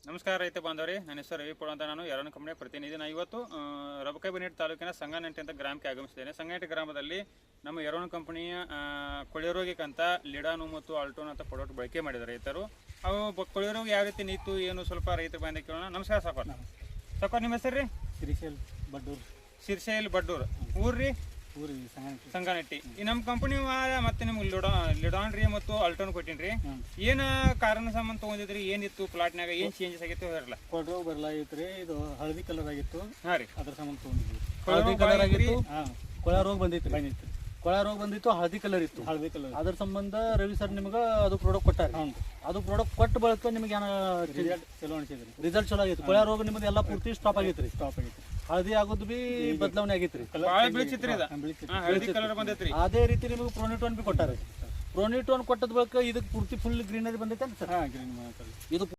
ನಮಸ್ಕಾರ ರೈತ ಬಾಂಧವರೇ, ನನ್ನ ಹೆಸರು ರವಿಪುರ ಅಂತ. ನಾನು ಯರನ್ ಕಂಪನಿಯ ಪ್ರತಿನಿಧಿ. ನಾನು ಇವತ್ತು ರಬಕೈಬನಹಟ್ಟಿ ತಾಲೂಕಿನ ಸಂಗನಹಟ್ಟಿ ಅಂತ ಗ್ರಾಮಕ್ಕೆ ಆಗಮಿಸಿದ್ದೇನೆ. ಸಂಗನಹಟ್ಟಿ ಗ್ರಾಮದಲ್ಲಿ ನಮ್ಮ ಯರನ್ ಕಂಪನಿಯ ಕೊಳೆರೋಗಕ್ಕಂತ ಲಿಡಾನು ಮತ್ತು ಆಲ್ಟೋನ್ ಅಂತ ಪ್ರಾಡಕ್ಟ್ ಬಳಕೆ ಮಾಡಿದ್ದಾರೆ ರೈತರು. ಅವು ಕೊಳೆರೋಗ ಯಾವ ರೀತಿ ನಿಂತು ಏನು ಸ್ವಲ್ಪ ರೈತರ ಬಾಂಧ ಕೇಳೋಣ. ನಮಸ್ಕಾರ ಸಾಕೋರ್. ಸಾಕೋರ್, ನಿಮ್ಮ ಹೆಸರು ರೀ? ಸಿರಿಶೈಲ್ ಬಡ್ಡೂರ್. ಊರ್ರಿ? ಸಂಗನಹಟ್ಟಿ. ಈ ನಮ್ಮ ಕಂಪನಿ ಮತ್ತೆ ನಿಮ್ಗೆ ಲಿಡಾನ್ ರೀ ಮತ್ತು ಆಲ್ಟೋನ್ ಕೊಟ್ಟಿನ್ರಿ. ಏನ ಕಾರಣ ಸಂಬಂಧ ತಗೊಂಡಿದ್ರಿ? ಏನಿತ್ತು ಪ್ಲಾಟ್ನಾಗ? ಏನ್ ಚೇಂಜಸ್ ಆಗಿತ್ತು ಹೇಳಲ್ಲ. ಕೊಡ್ರೋಗ ಬರಲಾಗಿತ್ತು. ಇದು ಹಳದಿ ಕಲರ್ ಆಗಿತ್ತು. ಹಾ ರೀ, ಅದ್ರ ಸಂಬಂಧ ತಗೊಂಡಿದ್ವಿ. ಹಳದಿ ಕಲರ್ ಆಗಿತ್ತು. ಕೊಳ ರೋಗ ಬಂದಿತ್ತು. ಕೊಳ ರೋಗ ಬಂದಿತ್ತು, ಹಳದಿ ಕಲರ್ ಇತ್ತು. ಹಳದಿ ಕಲರ್ ಅದ್ರ ಸಂಬಂಧ ರವಿ ಸರ್ ನಿಮ್ಗೆ ಅದು ಪ್ರಾಡಕ್ಟ್ ಕೊಟ್ಟಾರ. ಅದು ಪ್ರಾಡಕ್ಟ್ ಕೊಟ್ಟ ಬಳಕ ನಿಮ್ಗೆ ಏನೋ ಚಲೋ ಅನಿಸಿದ್ರಿ? ರಿಸಲ್ಟ್ ಚಲೋ ಆಗಿತ್ತು. ಕೊಳ ರೋಗ ನಿಮ್ದು ಎಲ್ಲ ಪೂರ್ತಿ ಸ್ಟಾಪ್ ಆಗೈತ್ರಿ. ಹಳದಿ ಆಗೋದು ಬಿ ಬದಲಾವಣೆ ಆಗೈತ್ರಿ. ಅದೇ ರೀತಿ ನಿಮಗೆ ಪ್ರೋನಿಟೋನ್ ಬಿ ಕೊಟ್ಟಾರೆ. ಪ್ರೋನಿಟೋನ್ ಕೊಟ್ಟದ ಬಳಕ ಇದಕ್ಕೆ ಪೂರ್ತಿ ಫುಲ್ ಗ್ರೀನರಿ ಬಂದೈತೆ ಅಂತ ಸರ್. ಇದು